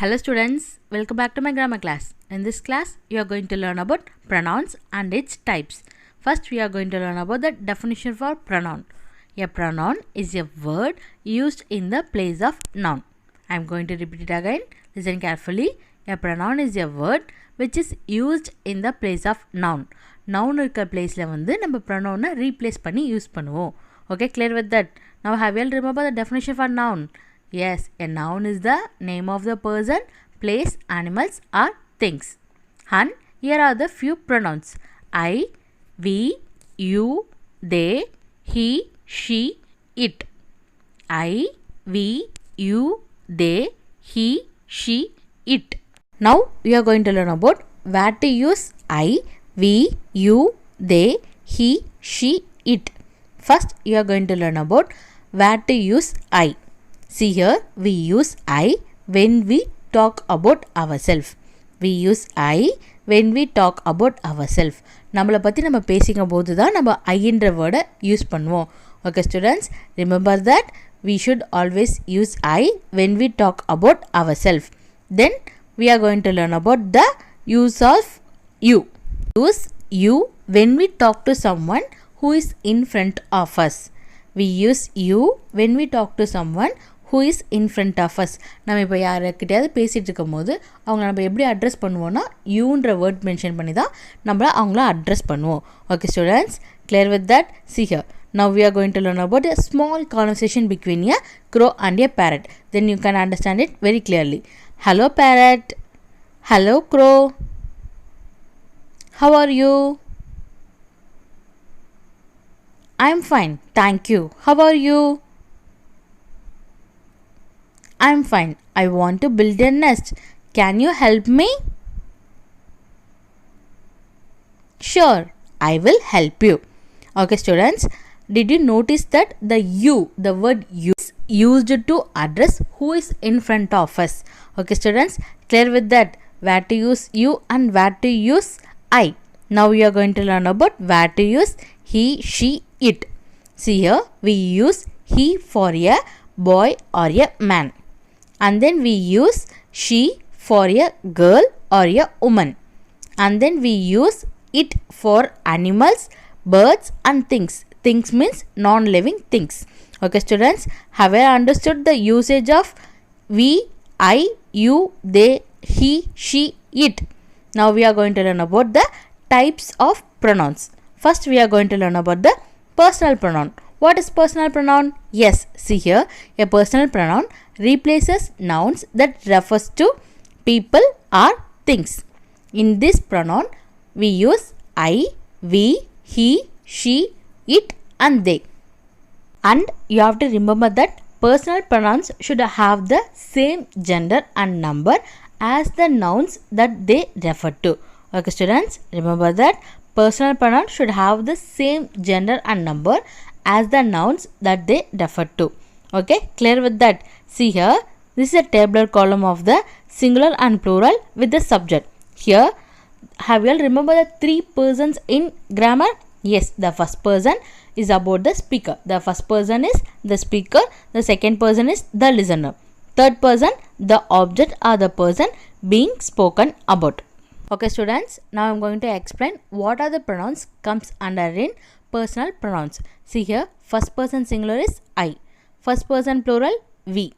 Hello students, welcome back to my grammar class. In this class, you are going to learn about pronouns and its types. First, we are going to learn about the definition for pronoun. A pronoun is a word used in the place of noun. I am going to repeat it again. Listen carefully. A pronoun is a word which is used in the place of noun. Noun irukka place la vandu நம்ம pronoun replace பண்ணி use பண்ணுவோம். Okay, clear with that? Now have you all remember the definition for noun? Yes, a noun is the name of the person, place, animals or things. And here are the few pronouns. I, we, you, they, he, she, it. I, we, you, they, he, she, it. Now we are going to learn about where to use I, we, you, they, he, she, it. First, you are going to learn about where to use I. See here, we use I when we talk about ourselves. We use I when we talk about ourselves. நம்மளை பற்றி நம்ம பேசிக்கும் போது தான் நம்ம ஐன்ற வேர்டை use பண்ணுவோம். Okay students, remember that we should always use I when we talk about ourselves. Then we are going to learn about the use of you. Use you when we talk to someone who is in front of us. We use you when we talk to someone who is in front of us. நம்ம இப்போ யாருக்கிட்டையாவது பேசிகிட்டு இருக்கும் போது அவங்கள நம்ம எப்படி address பண்ணுவோம்னா யூன்ற word mention பண்ணி தான் நம்மள அவங்கள அட்ரஸ் பண்ணுவோம். Okay students, clear with that? See here. Now we are going to learn about a small conversation between a crow and a parrot. Then you can understand it very clearly. Hello parrot. Hello crow. How are you? I am fine, thank you. How are you? I am fine. I want to build a nest. Can you help me? Sure, I will help you. Okay students, did you notice that the you, the word you, is used to address who is in front of us? Okay students, clear with that? Where to use you and where to use I. Now we are going to learn about where to use he, she, it. See here, we use he for a boy or a man. And then we use she for a girl or a woman. And then we use it for animals, birds and things. Things means non-living things. Okay students, have you understood the usage of we, I, you, they, he, she, it? Now we are going to learn about the types of pronouns. First we are going to learn about the personal pronoun. What is personal pronoun? Yes, see here, a personal pronoun replaces nouns that refers to people or things. In this pronoun, we use I, we, he, she, it and they. And you have to remember that personal pronouns should have the same gender and number as the nouns that they refer to. Okay students, remember that personal pronoun should have the same gender and number as the nouns that they refer to. Okay, clear with that? See here, this is a tabular column of the singular and plural with the subject. Here, have you all remember the three persons in grammar? Yes, the first person is about the speaker. The first person is the speaker. The second person is the listener. Third person, the object or the person being spoken about. Okay students, now I am going to explain what are the pronouns comes under in personal pronouns. See here, first person singular is I. First person plural, we.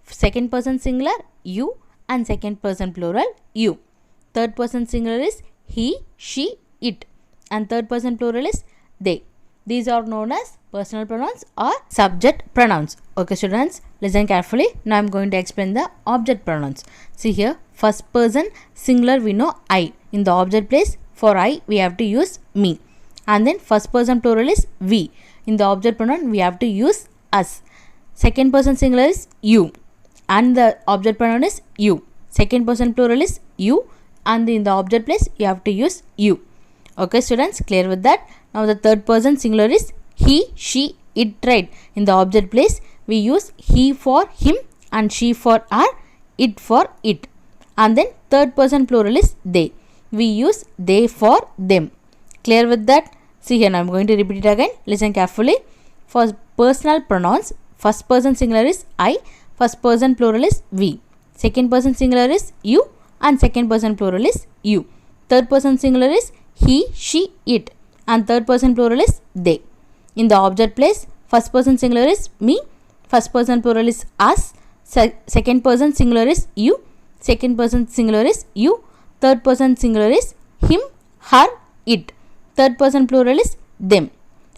Second person singular, you. And second person plural, you. Third person singular is he, she, it. And third person plural is they. These are known as personal pronouns or subject pronouns. Okay students, listen carefully. Now I am going to explain the object pronouns. See here, first person singular we know I. In the object place for I we have to use me. And then first person plural is we. In the object pronoun we have to use us. Second person singular is you. And the object pronoun is you. Second person plural is you. And in the object place you have to use you. Okay students, clear with that? Now the third person singular is he, she, it, right? In the object place we use he for him and she for her, it for it. And then third person plural is they. We use they for them. Clear with that? See here, now I am going to repeat it again. Listen carefully. For personal pronouns, first person singular is I. First person plural is we. Second person singular is you and second person plural is you. Third person singular is he, she, it and third person plural is they. In the object place, first person singular is me, first person plural is us, second person singular is you, second person singular is you, third person singular is him, her, it, third person plural is them.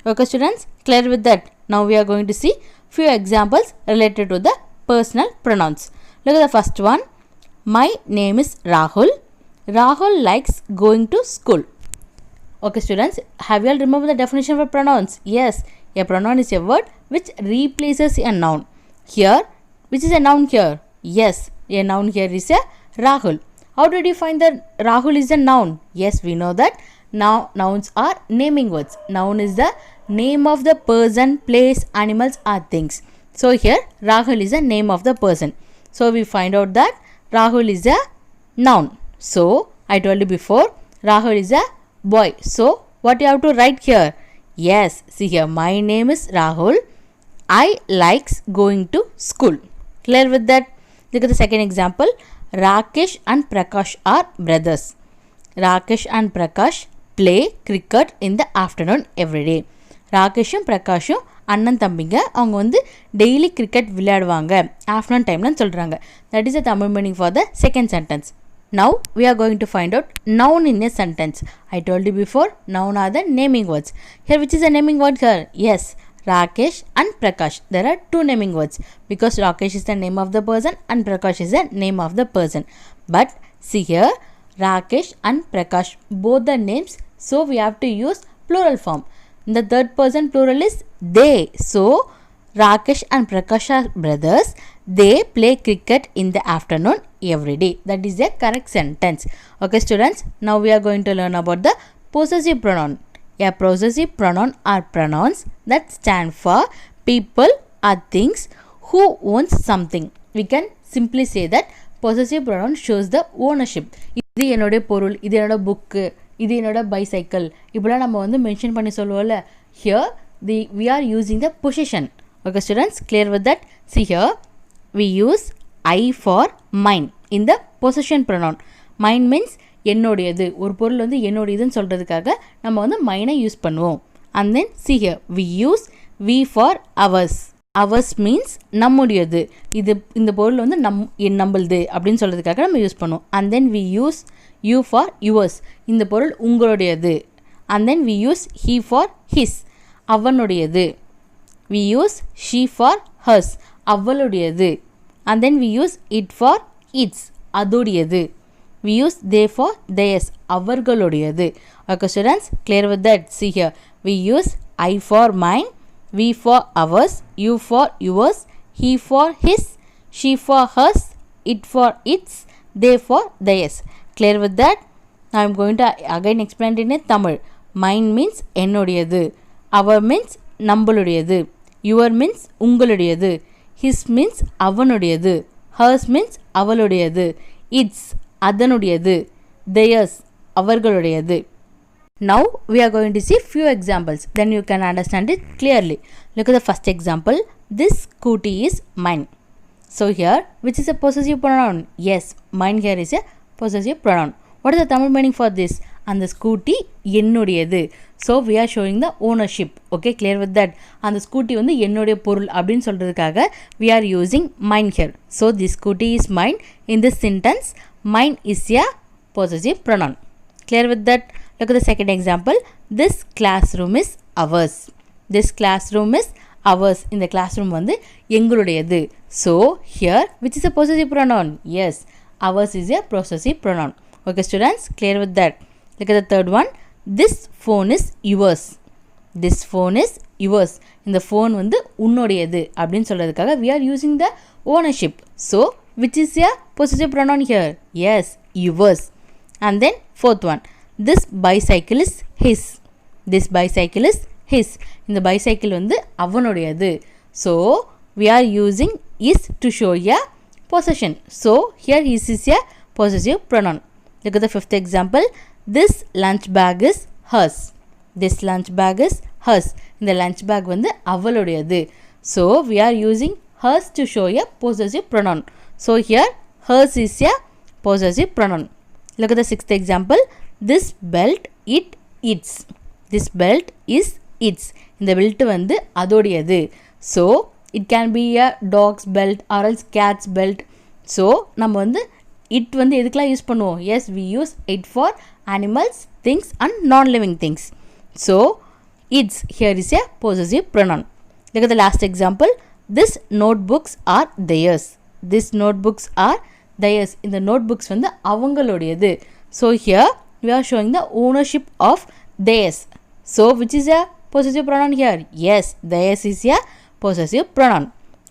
Okay students, clear with that? Now we are going to see few examples related to the personal pronouns. Look at the first one. My name is Rahul. Rahul likes going to school. Okay students, have you all remembered the definition of a pronouns? Yes, a pronoun is a word which replaces a noun. Here, which is a noun here? Yes, a noun here is a Rahul. How did you find that Rahul is a noun? Yes, we know that now nouns are naming words. Noun is the name of the person, place, animals or things. So here Rahul is the name of the person. So we find out that Rahul is a noun. So I told you before, Rahul is a boy. So what you have to write here? Yes, see here, my name is Rahul. I likes going to school. Clear with that? Look at the second example. Rakesh and Prakash are brothers. Rakesh and Prakash play cricket in the afternoon every day. ராகேஷும் பிரகாஷும் அண்ணன் தம்பிங்க, அவங்க வந்து daily cricket விளையாடுவாங்க afternoon டைம்லன்னு சொல்கிறாங்க. That is a Tamil meaning for the second sentence. Now we are going to find out noun in a sentence. I told you before, noun are the naming words. Here which is a naming word here? Yes, Rakesh and Prakash. There are two naming words because Rakesh is the name of the person and Prakash is the name of the person. But see here, Rakesh and Prakash, both the names, so we have to use plural form. The third person plural is they. So Rakesh and Prakash are brothers. They play cricket in the afternoon every day. That is a correct sentence. Okay students, now we are going to learn about the possessive pronoun. A possessive pronoun are pronouns that stand for people or things who owns something. We can simply say that possessive pronoun shows the ownership. இது என்னோட பொருள், இது என்னோட book, இது என்னோட bicycle, இப்படிலாம் நம்ம வந்து மென்ஷன் பண்ணி சொல்லுவோம்ல. Here we are using the possession. Okay students, clear with that? See here, we use I for mine in the possession pronoun. Mine means என்னோடையது. ஒரு பொருள் வந்து என்னோடையதுன்னு சொல்கிறதுக்காக நம்ம வந்து மைனை யூஸ் பண்ணுவோம். And then see here, we use we for ours. Ours means நம்முடையது. இது இந்த பொருள் வந்து நம்மளுது அப்படின்னு சொல்கிறதுக்காக நம்ம யூஸ் பண்ணுவோம். And then we use you for yours. இந்த பொருள் உங்களுடையது. And then we use he for his. அவனுடையது. We use she for hers. அவளுடையது. And then we use it for its. அதுடையது. We use they for theirs. அவர்களுடையது. Okay students, clear with that? See here, we use I for mine, we for ours, you for yours, he for his, she for hers, it for its, they for theirs. Clear with that? Now I am going to again explain it in Tamil. Mine means என்னுடையது. Our means நம்மளுடையது. Your means உங்களுடையது. His means அவனுடையது. Hers means அவளுடையது. Its அதனுடையது. Theirs அவர்களுடையது. Now we are going to see few examples. Then you can understand it clearly. Look at the first example. This scooty is mine. So here, which is a possessive pronoun? Yes, mine here is a possessive pronoun. What is the Tamil meaning for this? And the scooty என்னுடையது. So we are showing the ownership. Okay, clear with that? And the scooty வந்து என்னுடைய பொருள் அப்படின்னு சொல்கிறதுக்காக we are using mine here. So this scooty is mine. In this sentence, mine is a possessive pronoun. Clear with that? Look at the second example. This classroom is ours. This classroom is ours. In the classroom வந்து எங்களுடையது. So here, which is a possessive pronoun? Yes, ours is a possessive pronoun. Okay students, clear with that? Look at the third one. This phone is yours. This phone is yours. இந்த phone வந்து உன்னுடையது அப்படின்னு சொல்கிறதுக்காக we are using the ownership. So which is a possessive pronoun here? Yes, yours. And then fourth one. This bicycle is his. This bicycle is his. இந்த bicycle வந்து அவனுடையது. So we are using is to show a possession. So here his is a possessive pronoun. Look at the fifth example. This lunch bag is hers. This lunch bag is hers. இந்த lunch bag வந்து அவளுடையது. So we are using hers to show a possessive pronoun. So here hers is a possessive pronoun. Look at the sixth example. This belt, it, its. This belt is its. இந்த belt வந்து அதோடையது. So it can be a dog's belt or else cat's belt. So நம்ம வந்து it வந்து எதுக்கெல்லாம் use பண்ணுவோம்? Yes, we use it for animals, things and non-living things. So its here is a possessive pronoun. Look at the last example. These notebooks are theirs. These notebooks are theirs. இந்த notebooks வந்து அவங்களுடையது. So here we are showing the ownership of theirs. So which is a possessive pronoun here? Yes, theirs is a possessive pronoun.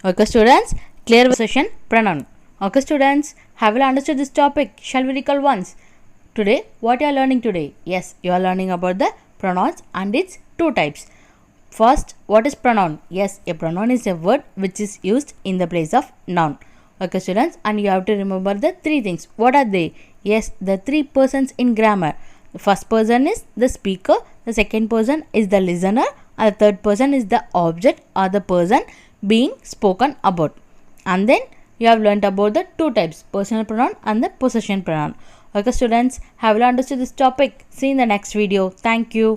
Okay students, clear possession pronoun. Okay students, have you understood this topic? Shall we recall once? Today, what you are learning today? Yes, you are learning about the pronouns and its two types. First, what is pronoun? Yes, a pronoun is a word which is used in the place of noun. Okay students, and you have to remember the three things. What are they? Yes, the three persons in grammar. The first person is the speaker, the second person is the listener, and the third person is the object or the person being spoken about. And then you have learnt about the two types, personal pronoun and the possession pronoun. Okay students, have you understood this topic? See you in the next video. Thank you.